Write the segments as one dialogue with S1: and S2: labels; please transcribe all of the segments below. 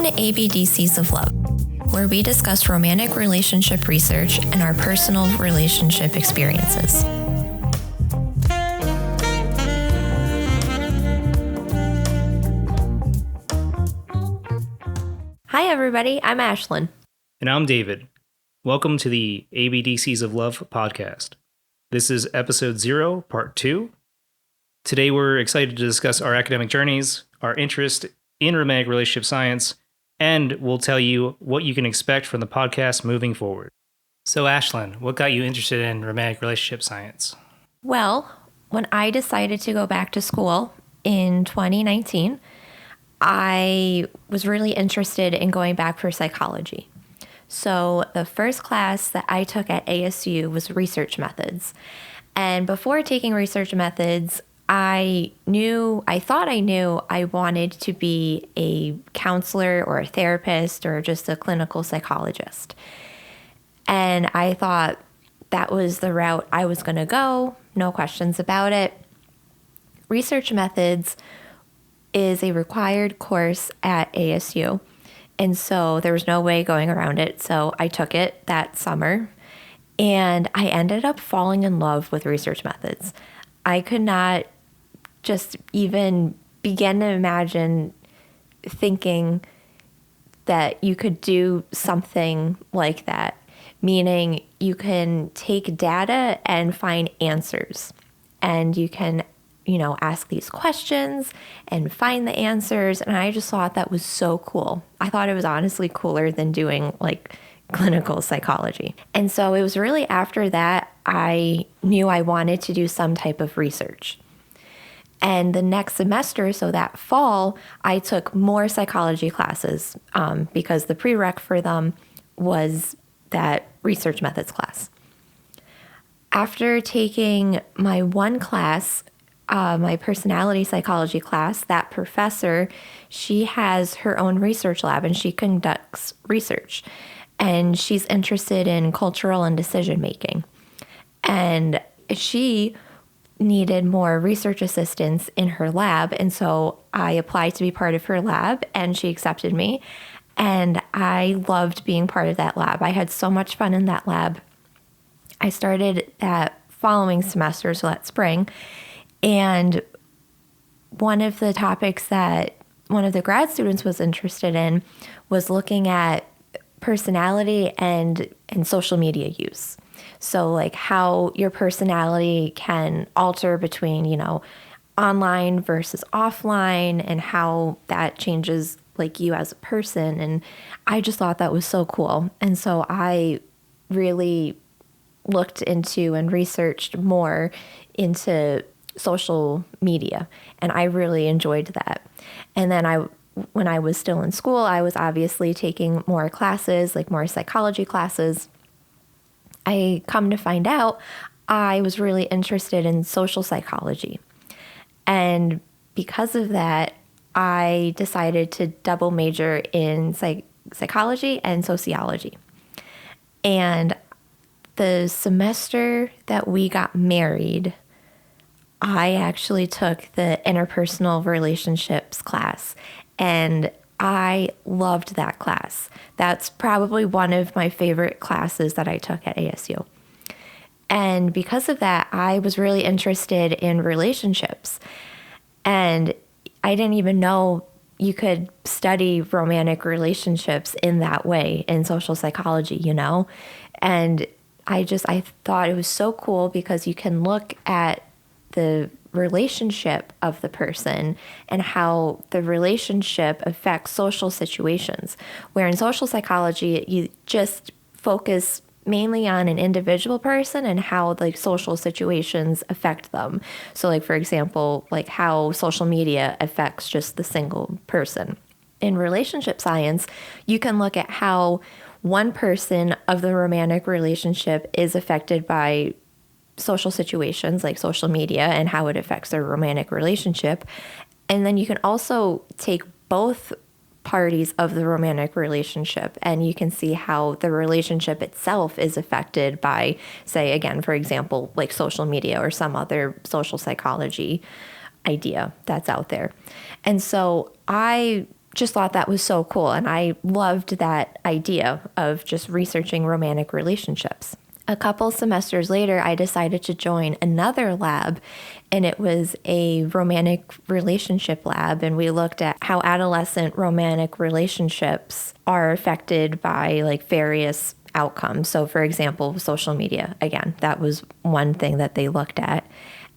S1: Welcome to ABDCs of Love, where we discuss romantic relationship research and our personal relationship experiences. Hi, everybody. I'm Ashlan.
S2: And I'm David. Welcome to the ABDCs of Love podcast. This is episode 0, part 2. Today we're excited to discuss our academic journeys, our interest in romantic relationship science, and we'll tell you what you can expect from the podcast moving forward. So Ashlan, what got you interested in romantic relationship science?
S1: Well, when I decided to go back to school in 2019, I was really interested in going back for psychology. So the first class that I took at ASU was research methods. And before taking research methods, I thought I knew I wanted to be a counselor or a therapist or just a clinical psychologist. And I thought that was the route I was going to go, no questions about it. Research methods is a required course at ASU. And so there was no way going around it. So I took it that summer and I ended up falling in love with research methods. I could not just even begin to imagine thinking that you could do something like that, meaning you can take data and find answers and you can ask these questions and find the answers. And I just thought that was so cool. I thought it was honestly cooler than doing clinical psychology. And so it was really after that I knew I wanted to do some type of research. And the next semester, so that fall, I took more psychology classes because the prereq for them was that research methods class. After taking my one class, my personality psychology class, that professor, she has her own research lab and she conducts research. And she's interested in cultural and decision making. And she needed more research assistants in her lab. And so I applied to be part of her lab and she accepted me. And I loved being part of that lab. I had so much fun in that lab. I started that following semester, so that spring. And one of the topics that one of the grad students was interested in was looking at personality and social media use. So how your personality can alter between, online versus offline and how that changes you as a person. And I just thought that was so cool. And so I really looked into and researched more into social media. And I really enjoyed that. And then when I was still in school, I was obviously taking more classes, more psychology classes. I come to find out I was really interested in social psychology. And because of that, I decided to double major in psychology and sociology. And the semester that we got married, I actually took the interpersonal relationships class, and I loved that class. That's probably one of my favorite classes that I took at ASU. And because of that, I was really interested in relationships. And I didn't even know you could study romantic relationships in that way in social psychology, And I thought it was so cool because you can look at the relationship of the person and how the relationship affects social situations. Where in social psychology, you just focus mainly on an individual person and how social situations affect them. So for example, how social media affects just the single person. In relationship science, you can look at how one person of the romantic relationship is affected by social situations like social media and how it affects their romantic relationship. And then you can also take both parties of the romantic relationship and you can see how the relationship itself is affected by, say, again, for example, social media or some other social psychology idea that's out there. And so I just thought that was so cool. And I loved that idea of just researching romantic relationships. A couple semesters later, I decided to join another lab, and it was a romantic relationship lab. And we looked at how adolescent romantic relationships are affected by like various outcomes. So, for example, social media, again, that was one thing that they looked at.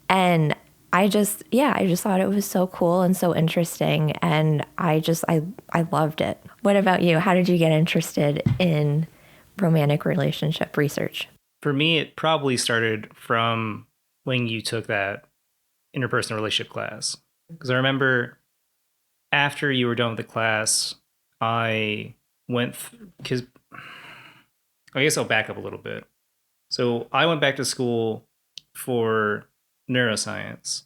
S1: And I just thought it was so cool and so interesting. And I loved it. What about you? How did you get interested in romantic relationship research?
S2: For me, it probably started from when you took that interpersonal relationship class. Because I remember after you were done with the class, I went, because I guess I'll back up a little bit. So I went back to school for neuroscience.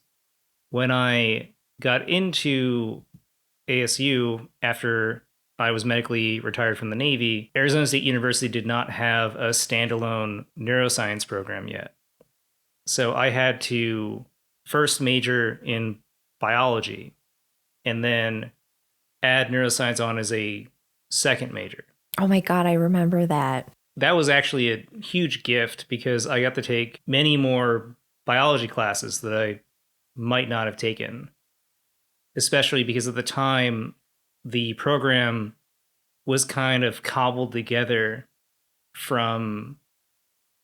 S2: When I got into ASU after I was medically retired from the Navy, Arizona State University did not have a standalone neuroscience program yet. So I had to first major in biology and then add neuroscience on as a second major.
S1: Oh my God, I remember that.
S2: That was actually a huge gift because I got to take many more biology classes that I might not have taken, especially because at the time the program was kind of cobbled together from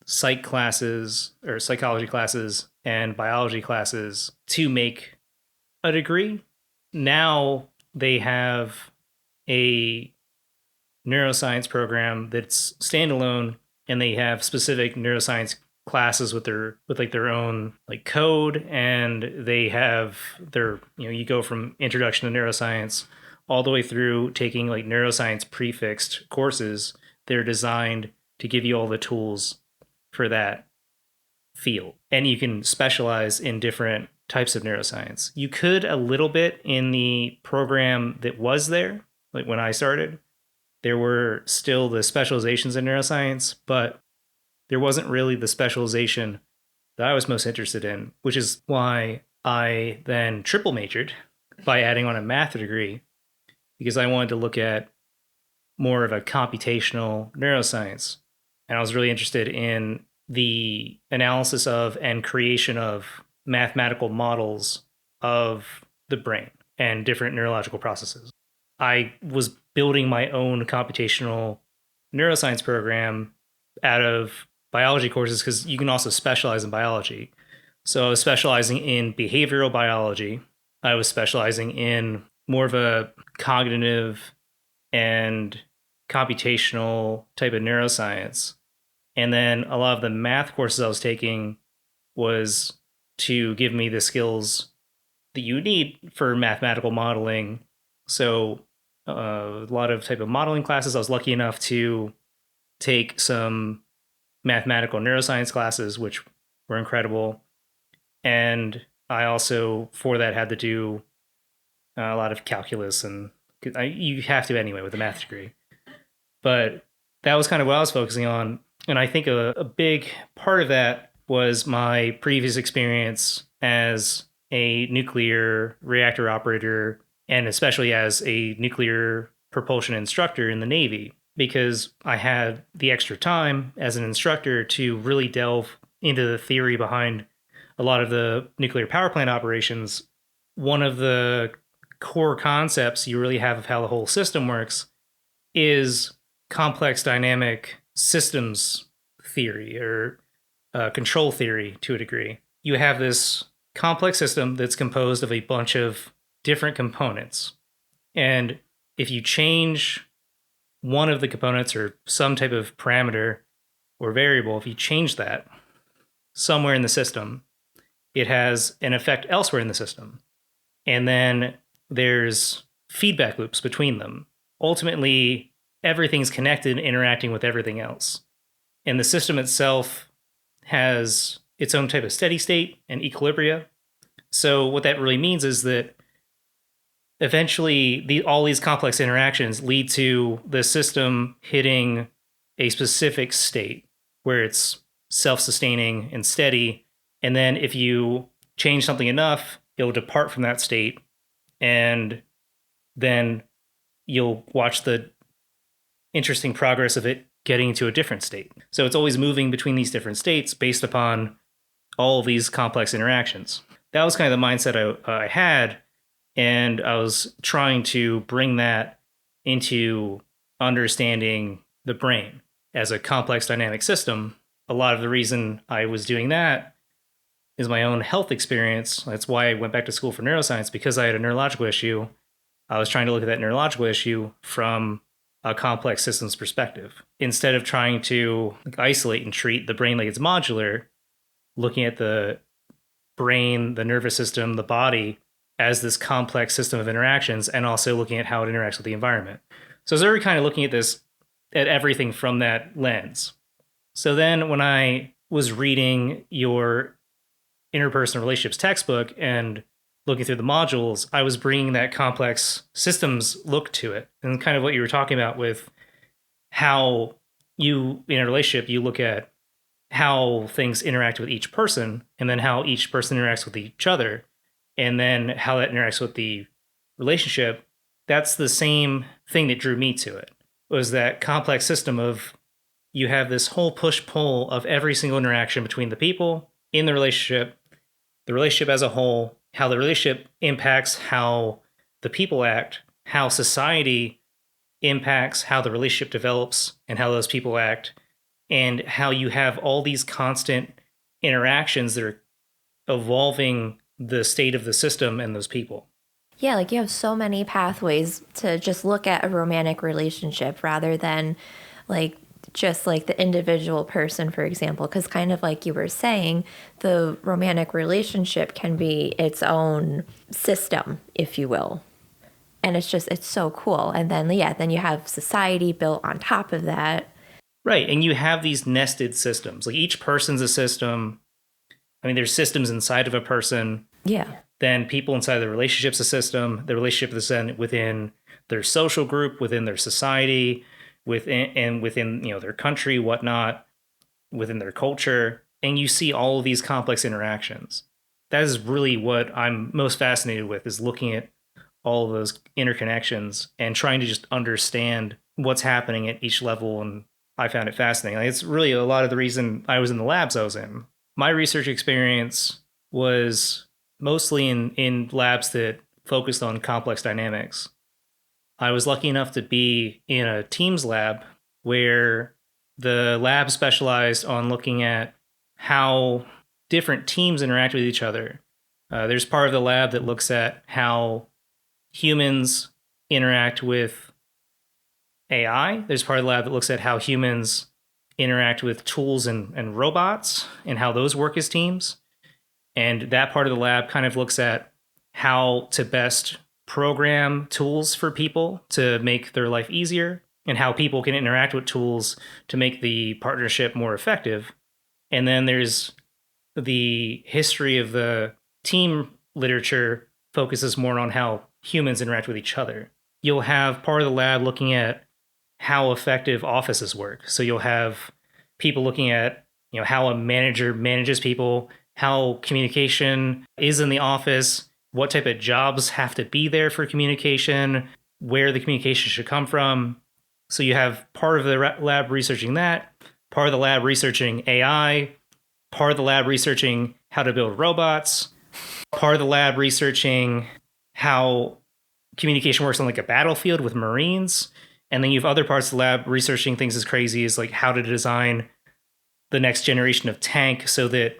S2: psych classes or psychology classes and biology classes to make a degree. Now they have a neuroscience program that's standalone, and they have specific neuroscience classes with their own like code, and they have their, you go from introduction to neuroscience all the way through taking like neuroscience prefixed courses. They're designed to give you all the tools for that field, and you can specialize in different types of neuroscience. You could a little bit in the program that was there, like when I started. There were still the specializations in neuroscience, but there wasn't really the specialization that I was most interested in, which is why I then triple majored by adding on a math degree, because I wanted to look at more of a computational neuroscience. And I was really interested in the analysis of and creation of mathematical models of the brain and different neurological processes. I was building my own computational neuroscience program out of biology courses because you can also specialize in biology. So I was specializing in behavioral biology. I was specializing in more of a cognitive and computational type of neuroscience. And then a lot of the math courses I was taking was to give me the skills that you need for mathematical modeling. So a lot of type of modeling classes. I was lucky enough to take some mathematical neuroscience classes, which were incredible. And I also, for that, had to do a lot of calculus, and you have to anyway with a math degree. But that was kind of what I was focusing on. And I think a big part of that was my previous experience as a nuclear reactor operator, and especially as a nuclear propulsion instructor in the Navy, because I had the extra time as an instructor to really delve into the theory behind a lot of the nuclear power plant operations. One of the core concepts you really have of how the whole system works is complex dynamic systems theory, or control theory to a degree. You have this complex system that's composed of a bunch of different components. And if you change one of the components or some type of parameter or variable, if you change that somewhere in the system, it has an effect elsewhere in the system. And then there's feedback loops between them. Ultimately, everything's connected and interacting with everything else. And the system itself has its own type of steady state and equilibria. So what that really means is that eventually all these complex interactions lead to the system hitting a specific state where it's self-sustaining and steady. And then if you change something enough, it'll depart from that state. And then you'll watch the interesting progress of it getting to a different state. So it's always moving between these different states based upon all of these complex interactions. That was kind of the mindset I had, and I was trying to bring that into understanding the brain as a complex dynamic system. A lot of the reason I was doing that is my own health experience. That's why I went back to school for neuroscience, because I had a neurological issue. I was trying to look at that neurological issue from a complex systems perspective. Instead of trying to isolate and treat the brain like it's modular, looking at the brain, the nervous system, the body as this complex system of interactions, and also looking at how it interacts with the environment. So I was already kind of looking at this, at everything from that lens. So then when I was reading your interpersonal relationships textbook and looking through the modules, I was bringing that complex systems look to it. And kind of what you were talking about with how you, in a relationship, you look at how things interact with each person, and then how each person interacts with each other, and then how that interacts with the relationship. That's the same thing that drew me to it, was that complex system of you have this whole push-pull of every single interaction between the people in the relationship as a whole, how the relationship impacts how the people act, how society impacts how the relationship develops and how those people act, and how you have all these constant interactions that are evolving the state of the system and those people.
S1: Yeah, like you have so many pathways to just look at a romantic relationship rather than like just like the individual person, for example, because kind of like you were saying, the romantic relationship can be its own system, if you will. And it's so cool. And then, yeah, then you have society built on top of that.
S2: Right. And you have these nested systems. Like each person's a system. I mean, there's systems inside of a person.
S1: Yeah.
S2: Then people inside the relationship's a system. The relationship is then within their social group, within their society, within their country, whatnot, within their culture. And you see all of these complex interactions. That is really what I'm most fascinated with, is looking at all of those interconnections and trying to just understand what's happening at each level. And I found it fascinating. Like, it's really a lot of the reason I was in the labs I was in. My research experience was mostly in labs that focused on complex dynamics. I was lucky enough to be in a Teams lab where the lab specialized on looking at how different teams interact with each other. There's part of the lab that looks at how humans interact with AI. There's part of the lab that looks at how humans interact with tools and robots and how those work as teams. And that part of the lab kind of looks at how to best program tools for people to make their life easier, and how people can interact with tools to make the partnership more effective. And then there's the history of the team literature focuses more on how humans interact with each other. You'll have part of the lab looking at how effective offices work. So you'll have people looking at, how a manager manages people, how communication is in the office, what type of jobs have to be there for communication, where the communication should come from. So you have part of the lab researching that, part of the lab researching AI, part of the lab researching how to build robots, part of the lab researching how communication works on like a battlefield with Marines. And then you have other parts of the lab researching things as crazy as like how to design the next generation of tank so that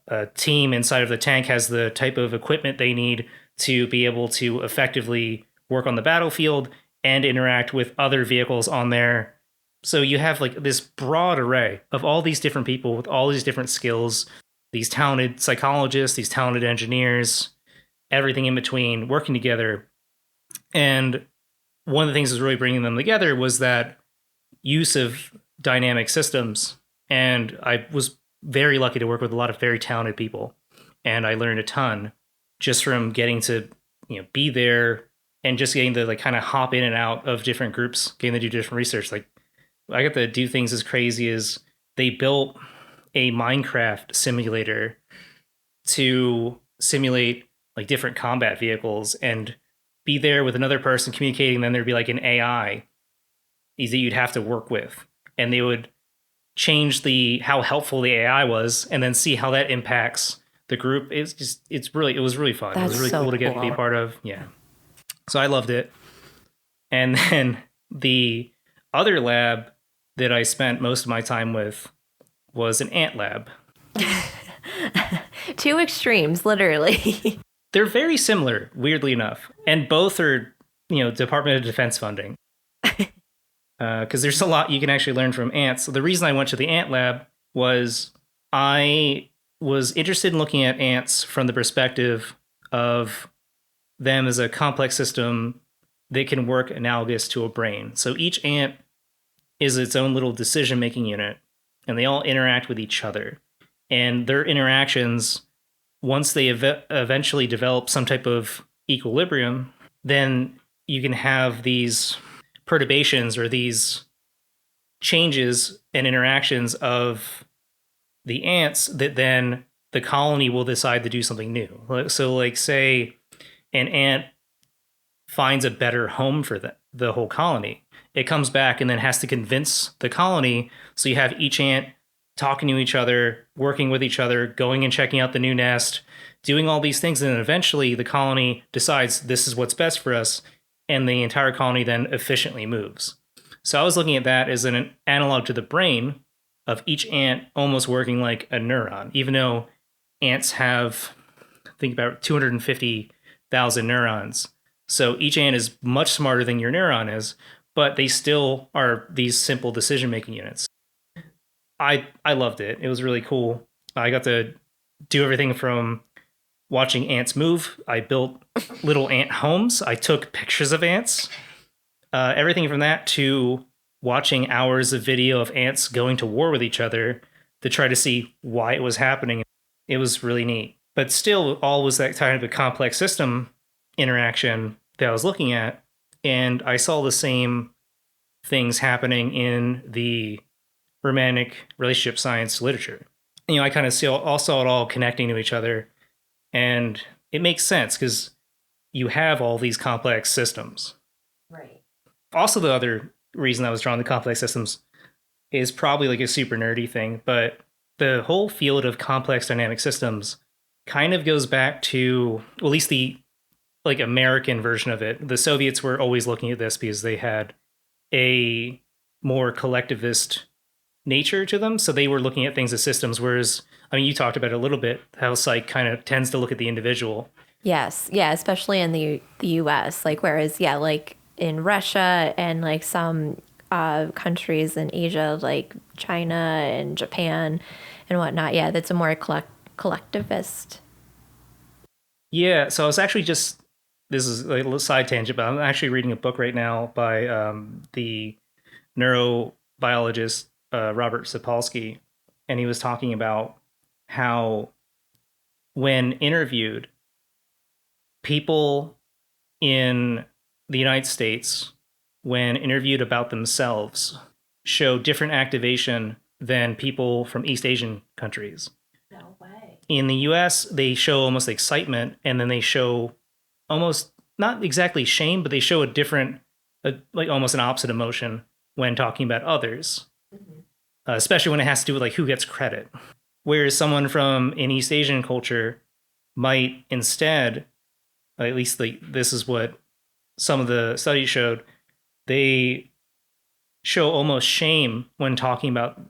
S2: a team inside of the tank has the type of equipment they need to be able to effectively work on the battlefield and interact with other vehicles on there. So you have like this broad array of all these different people with all these different skills, these talented psychologists, these talented engineers, everything in between working together. And one of the things that was really bringing them together was that use of dynamic systems. And I was very lucky to work with a lot of very talented people. And I learned a ton just from getting to, be there and just getting to like kind of hop in and out of different groups, getting to do different research. Like I got to do things as crazy as they built a Minecraft simulator to simulate like different combat vehicles and be there with another person communicating, then there'd be like an AI that you'd have to work with, and they would change the how helpful the AI was, and then see how that impacts the group. It was really fun. It was
S1: That's
S2: really
S1: so
S2: cool to get to be a
S1: cool.
S2: part of. Yeah, so I loved it. And then the other lab that I spent most of my time with was an ant lab.
S1: Two extremes, literally.
S2: They're very similar, weirdly enough, and both are, Department of Defense funding. Because there's a lot you can actually learn from ants. So the reason I went to the ant lab was I was interested in looking at ants from the perspective of them as a complex system that can work analogous to a brain. So each ant is its own little decision making unit, and they all interact with each other. And their interactions, once they eventually develop some type of equilibrium, then you can have these perturbations or these changes and interactions of the ants that then the colony will decide to do something new. So, like, say an ant finds a better home for the whole colony. It comes back and then has to convince the colony. So you have each ant talking to each other, working with each other, going and checking out the new nest, doing all these things. And then eventually the colony decides this is what's best for us. And the entire colony then efficiently moves. So I was looking at that as an analog to the brain of each ant almost working like a neuron, even though ants have, I think, about 250,000 neurons. So each ant is much smarter than your neuron is, but they still are these simple decision-making units. I loved it. It was really cool. I got to do everything from watching ants move. I built little ant homes. I took pictures of ants. Everything from that to watching hours of video of ants going to war with each other to try to see why it was happening. It was really neat. But still, all was that kind of a complex system interaction that I was looking at. And I saw the same things happening in the romantic relationship science literature. I kind of all saw it all connecting to each other. And it makes sense because you have all these complex systems.
S1: Right.
S2: Also, the other reason I was drawn to complex systems is probably like a super nerdy thing, but the whole field of complex dynamic systems kind of goes back to, well, at least the like American version of it. The Soviets were always looking at this because they had a more collectivist nature to them. So they were looking at things as systems, whereas, I mean, you talked about it a little bit, how psych kind of tends to look at the individual.
S1: Yes. Yeah. Especially in the U.S. Like, whereas, yeah, like in Russia and like some countries in Asia, like China and Japan and whatnot. Yeah, that's a more collectivist.
S2: Yeah. So I was actually just, this is like a little side tangent, but I'm actually reading a book right now by the neurobiologist Robert Sapolsky, and he was talking about how when interviewed, people in the United States, when interviewed about themselves, show different activation than people from East Asian countries.
S1: No way.
S2: In the US, they show almost excitement, and then they show almost not exactly shame, but they show a different, like almost an opposite emotion when talking about others, especially when it has to do with like who gets credit. Whereas someone from an East Asian culture might instead, at least like this is what some of the studies showed, they show almost shame when talking about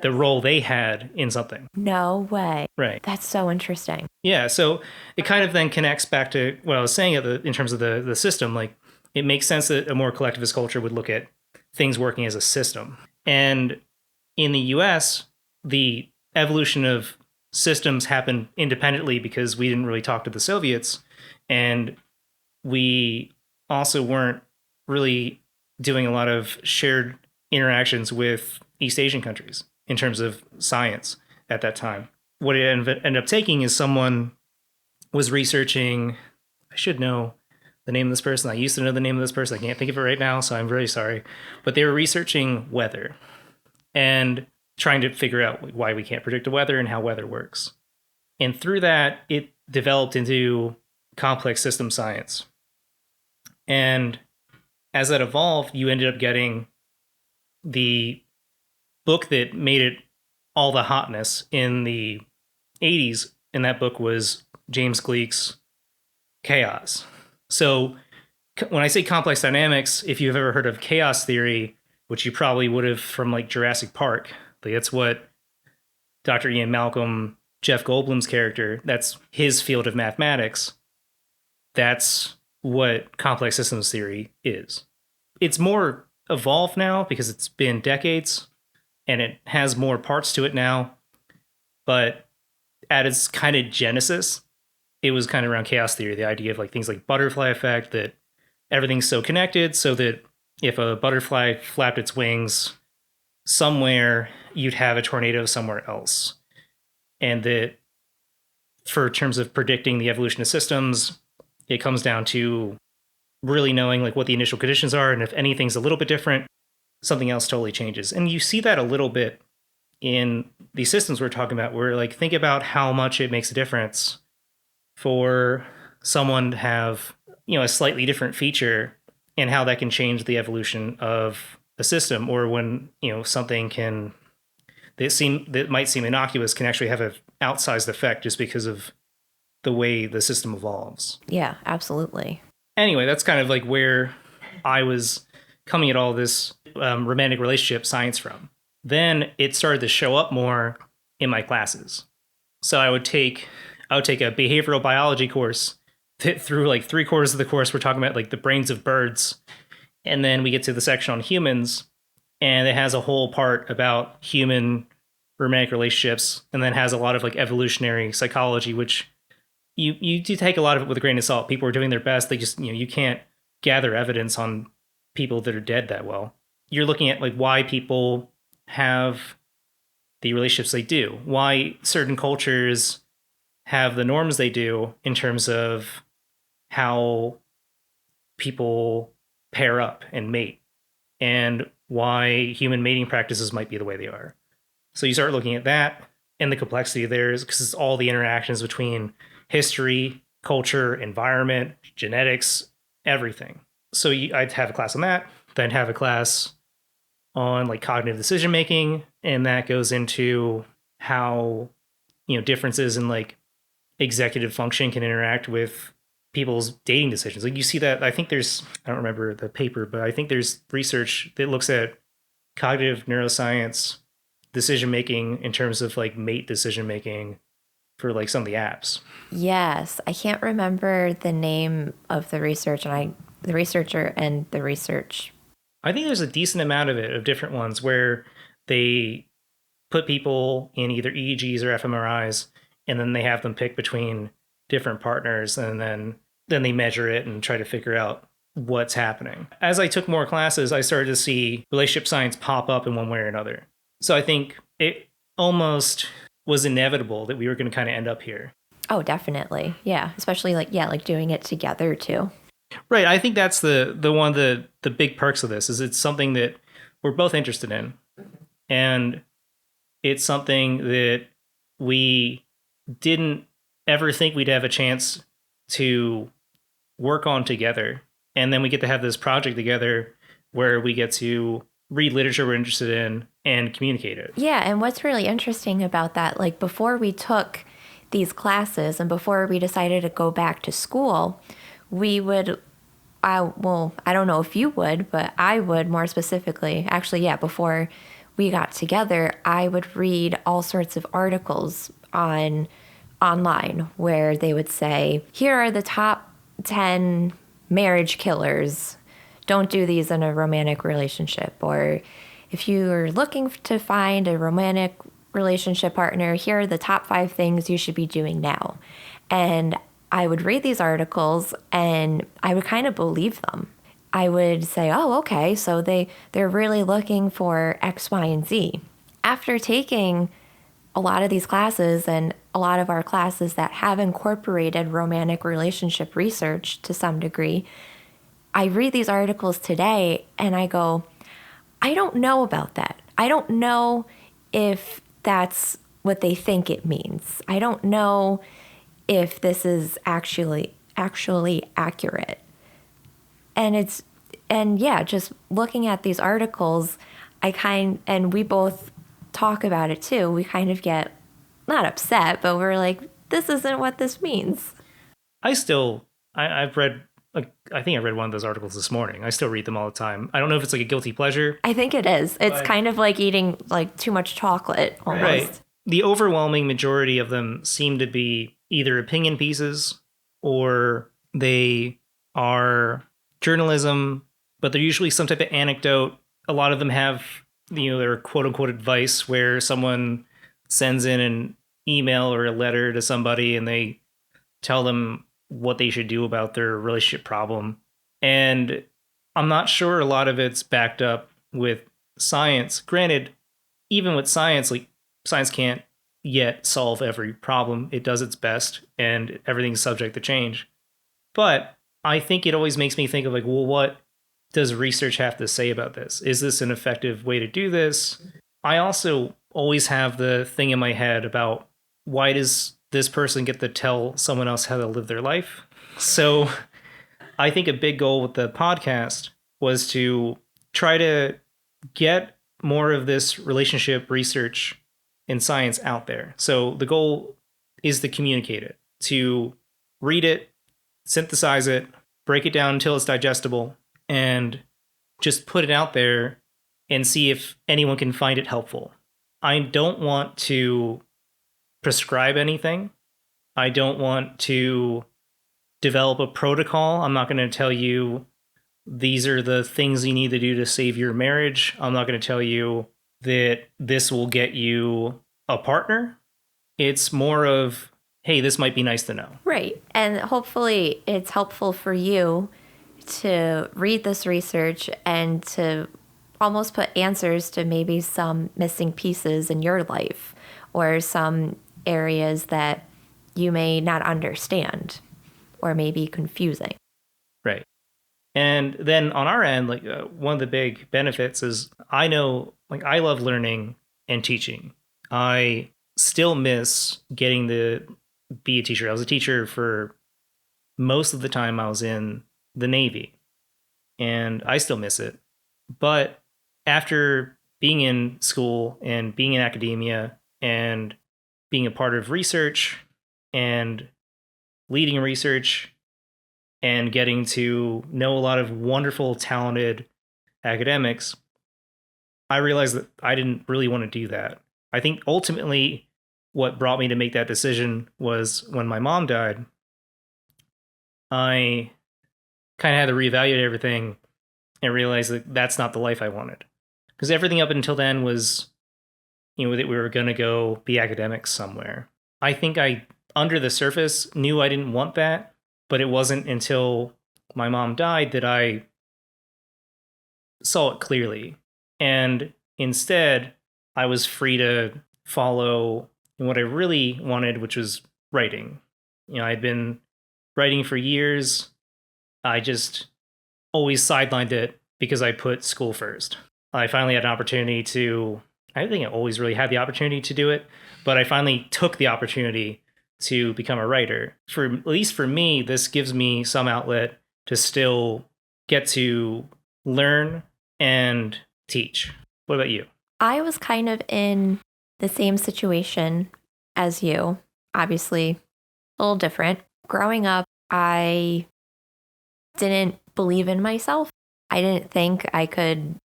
S2: the role they had in something.
S1: No way.
S2: Right.
S1: That's so interesting.
S2: Yeah. So it kind of then connects back to what I was saying in terms of the system. Like, it makes sense that a more collectivist culture would look at things working as a system. And in the US, the evolution of systems happened independently because we didn't really talk to the Soviets. And we also weren't really doing a lot of shared interactions with East Asian countries in terms of science at that time. What it ended up taking is someone was researching, I should know the name of this person. I used to know the name of this person. I can't think of it right now, so I'm very sorry. But they were researching weather and trying to figure out why we can't predict the weather and how weather works. And through that, it developed into complex system science. And as that evolved, you ended up getting the book that made it all the hotness in the 80s. And that book was James Gleick's Chaos. So when I say complex dynamics, if you've ever heard of chaos theory, which you probably would have from like Jurassic Park, like that's what Dr. Ian Malcolm, Jeff Goldblum's character, that's his field of mathematics. That's what complex systems theory is. It's more evolved now because it's been decades and it has more parts to it now. But at its kind of genesis, it was kind of around chaos theory, the idea of like things like butterfly effect, that everything's so connected so that if a butterfly flapped its wings somewhere, you'd have a tornado somewhere else. And that for terms of predicting the evolution of systems, it comes down to really knowing like what the initial conditions are. And if anything's a little bit different, something else totally changes. And you see that a little bit in these systems we're talking about, where like think about how much it makes a difference for someone to have, you know, a slightly different feature and how that can change the evolution of a system, or when, you know, something can that might seem innocuous can actually have an outsized effect just because of the way the system evolves.
S1: Yeah, absolutely.
S2: Anyway, that's kind of like where I was coming at all this romantic relationship science from. Then it started to show up more in my classes. So I would take a behavioral biology course that through like 3/4 of the course we're talking about like the brains of birds, and then we get to the section on humans, and it has a whole part about human romantic relationships, and then has a lot of like evolutionary psychology, which you do take a lot of it with a grain of salt. People are doing their best. They just, you know, you can't gather evidence on people that are dead that well. You're looking at like why people have the relationships they do, why certain cultures have the norms they do in terms of how people pair up and mate, and why human mating practices might be the way they are. So you start looking at that and the complexity there is because it's all the interactions between history, culture, environment, genetics, everything. So I'd have a class on that, then have a class on like cognitive decision making, and that goes into how, you know, differences in like executive function can interact with people's dating decisions. Like you see that, I think there's, I don't remember the paper, but I think there's research that looks at cognitive neuroscience decision making in terms of like mate decision making for like some of the apps.
S1: Yes, I can't remember the name of the research and the researcher and the research.
S2: I think there's a decent amount of it, of different ones where they put people in either EEGs or fMRIs, and then they have them pick between different partners, and then they measure it and try to figure out what's happening. As I took more classes, I started to see relationship science pop up in one way or another. So I think it almost was inevitable that we were going to kind of end up here.
S1: Oh, definitely. Yeah, especially like like doing it together too.
S2: Right. I think that's the one of the big perks of this is it's something that we're both interested in. And it's something that we didn't ever think we'd have a chance to work on together. And then we get to have this project together where we get to read literature we're interested in and communicate it.
S1: Yeah, and what's really interesting about that, like before we took these classes and before we decided to go back to school, we would, I don't know if you would, but I would more specifically, actually, yeah, before we got together, I would read all sorts of articles online where they would say, here are the top 10 marriage killers. Don't do these in a romantic relationship. Or if you're looking to find a romantic relationship partner, here are the top 5 things you should be doing now. And I would read these articles and I would kind of believe them. I would say, oh, okay, so they're really looking for X, Y, and Z. After taking a lot of these classes and a lot of our classes that have incorporated romantic relationship research to some degree, I read these articles today and I go, I don't know about that. I don't know if that's what they think it means. I don't know if this is actually accurate. And just looking at these articles, and we both talk about it too. We kind of get not upset, but we're like, this isn't what this means.
S2: I've read, like, I think I read one of those articles this morning. I still read them all the time. I don't know if it's like a guilty pleasure.
S1: I think it is. It's kind of like eating like too much chocolate almost.
S2: Right. The overwhelming majority of them seem to be either opinion pieces or they are journalism, but they're usually some type of anecdote. A lot of them have, their quote unquote advice where someone sends in an email or a letter to somebody and they tell them what they should do about their relationship problem. And I'm not sure a lot of it's backed up with science. Granted, even with science, like, science can't yet solve every problem. It does its best and everything's subject to change. But I think it always makes me think of, like, well, what does research have to say about this? Is this an effective way to do this? I also always have the thing in my head about, why does this person get to tell someone else how to live their life? So I think a big goal with the podcast was to try to get more of this relationship research in science out there. So the goal is to communicate it, to read it, synthesize it, break it down until it's digestible, and just put it out there and see if anyone can find it helpful. I don't want to prescribe anything. I don't want to develop a protocol. I'm not going to tell you these are the things you need to do to save your marriage. I'm not going to tell you that this will get you a partner. It's more of, hey, this might be nice to know.
S1: Right. And hopefully it's helpful for you to read this research and to almost put answers to maybe some missing pieces in your life or some areas that you may not understand or may be confusing.
S2: Right. And then on our end, like, one of the big benefits is, I know, like, I love learning and teaching. I still miss getting to be a teacher. I was a teacher for most of the time I was in the Navy, and I still miss it. But after being in school and being in academia and being a part of research and leading research and getting to know a lot of wonderful, talented academics, I realized that I didn't really want to do that. I think ultimately what brought me to make that decision was when my mom died. I kind of had to reevaluate everything and realize that that's not the life I wanted. Because everything up until then was, that we were going to go be academics somewhere. I think I, under the surface, knew I didn't want that, but it wasn't until my mom died that I saw it clearly. And instead, I was free to follow what I really wanted, which was writing. I'd been writing for years. I just always sidelined it because I put school first. I finally had an opportunity I think I always really had the opportunity to do it, but I finally took the opportunity to become a writer. At least for me, this gives me some outlet to still get to learn and teach. What about you?
S1: I was kind of in the same situation as you, obviously a little different. Growing up, I didn't believe in myself. I didn't think I could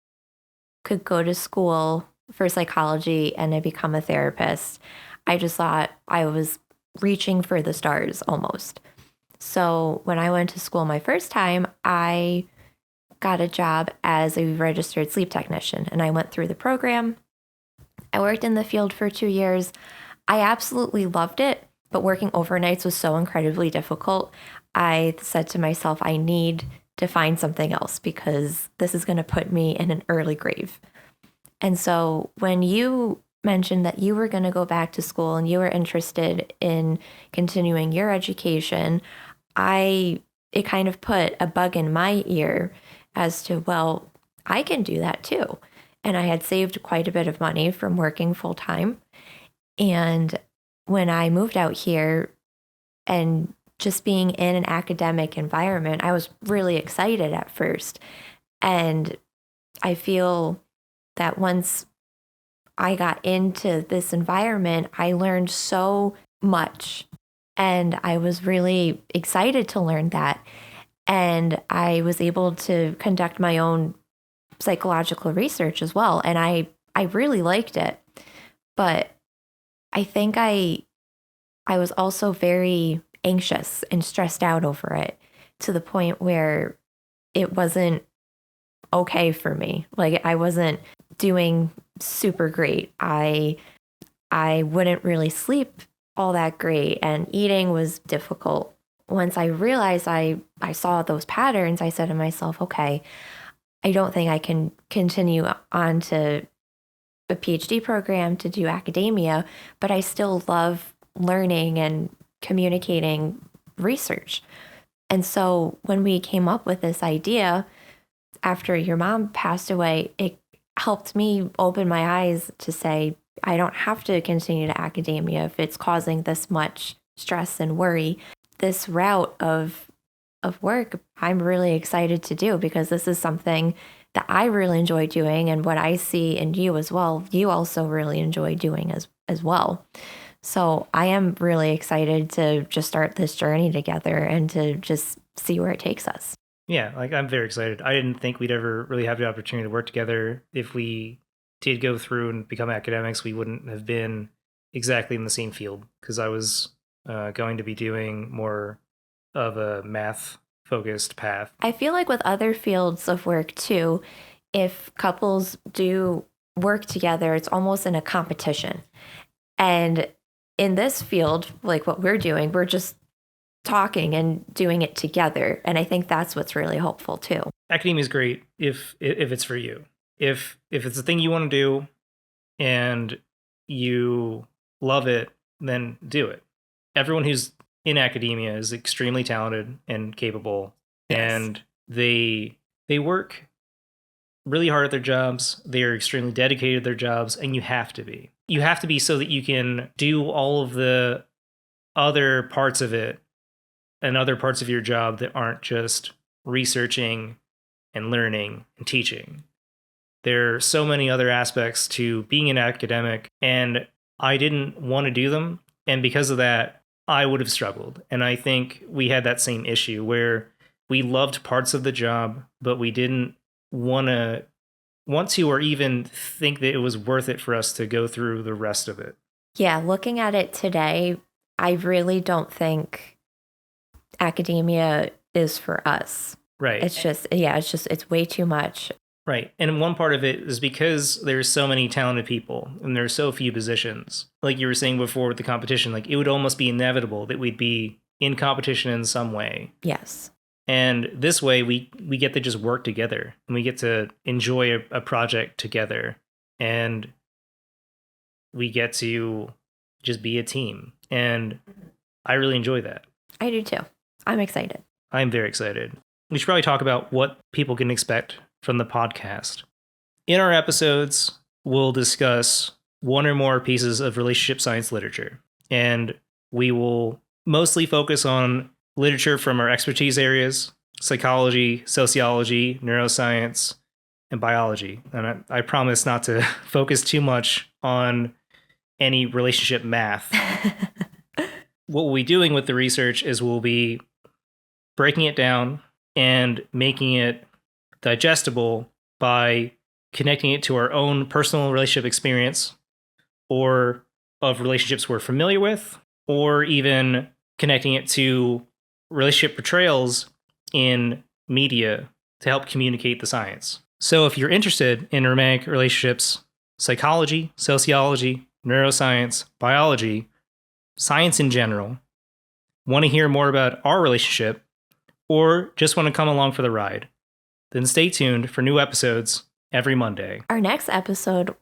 S1: go to school for psychology and I become a therapist. I just thought I was reaching for the stars almost. So when I went to school my first time, I got a job as a registered sleep technician and I went through the program. I worked in the field for 2 years. I absolutely loved it, but working overnights was so incredibly difficult. I said to myself, I need to find something else because this is going to put me in an early grave. And so when you mentioned that you were going to go back to school and you were interested in continuing your education, it kind of put a bug in my ear as to, well, I can do that too. And I had saved quite a bit of money from working full time. And when I moved out here and just being in an academic environment, I was really excited at first. And I feel that once I got into this environment, I learned so much. And I was really excited to learn that. And I was able to conduct my own psychological research as well. And I really liked it. But I think I was also very anxious and stressed out over it to the point where it wasn't okay for me. Like I wasn't doing super great. I wouldn't really sleep all that great, and eating was difficult. Once I realized I saw those patterns, I said to myself, okay, I don't think I can continue on to a PhD program to do academia, but I still love learning and communicating research. And so when we came up with this idea after your mom passed away, it helped me open my eyes to say, I don't have to continue to academia if it's causing this much stress and worry. This route of work, I'm really excited to do because this is something that I really enjoy doing, and what I see in you as well, you also really enjoy doing as well. So I am really excited to just start this journey together and to just see where it takes us.
S2: Yeah, like I'm very excited. I didn't think we'd ever really have the opportunity to work together. If we did go through and become academics, we wouldn't have been exactly in the same field because I was going to be doing more of a math focused path.
S1: I feel like with other fields of work too, if couples do work together, it's almost in a competition. And in this field, like what we're doing, we're just talking and doing it together. And I think that's what's really helpful too.
S2: Academia is great if it's for you. If it's a thing you want to do and you love it, then do it. Everyone who's in academia is extremely talented and capable, yes. And they work really hard at their jobs. They are extremely dedicated to their jobs, and you have to be. You have to be so that you can do all of the other parts of it and other parts of your job that aren't just researching and learning and teaching. There are so many other aspects to being an academic, and I didn't want to do them. And because of that, I would have struggled. And I think we had that same issue where we loved parts of the job, but we didn't want to or even think that it was worth it for us to go through the rest of it.
S1: Yeah, looking at it today, I really don't think academia is for us.
S2: Right.
S1: It's way too much.
S2: Right. And one part of it is because there's so many talented people and there's so few positions. Like you were saying before with the competition, like it would almost be inevitable that we'd be in competition in some way.
S1: Yes.
S2: And this way we get to just work together and we get to enjoy a project together and we get to just be a team. And I really enjoy that.
S1: I do too. I'm excited.
S2: I'm very excited. We should probably talk about what people can expect from the podcast. In our episodes, we'll discuss one or more pieces of relationship science literature, and we will mostly focus on literature from our expertise areas: psychology, sociology, neuroscience, and biology. And I promise not to focus too much on any relationship math. What we'll be doing with the research is we'll be breaking it down and making it digestible by connecting it to our own personal relationship experience or of relationships we're familiar with, or even connecting it to relationship portrayals in media to help communicate the science. So if you're interested in romantic relationships, psychology, sociology, neuroscience, biology, science in general, want to hear more about our relationship, or just want to come along for the ride, then stay tuned for new episodes every Monday.
S1: Our next episode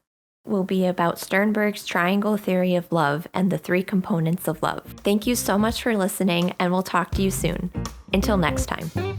S1: will be about Sternberg's triangle theory of love and the 3 components of love. Thank you so much for listening, and we'll talk to you soon. Until next time.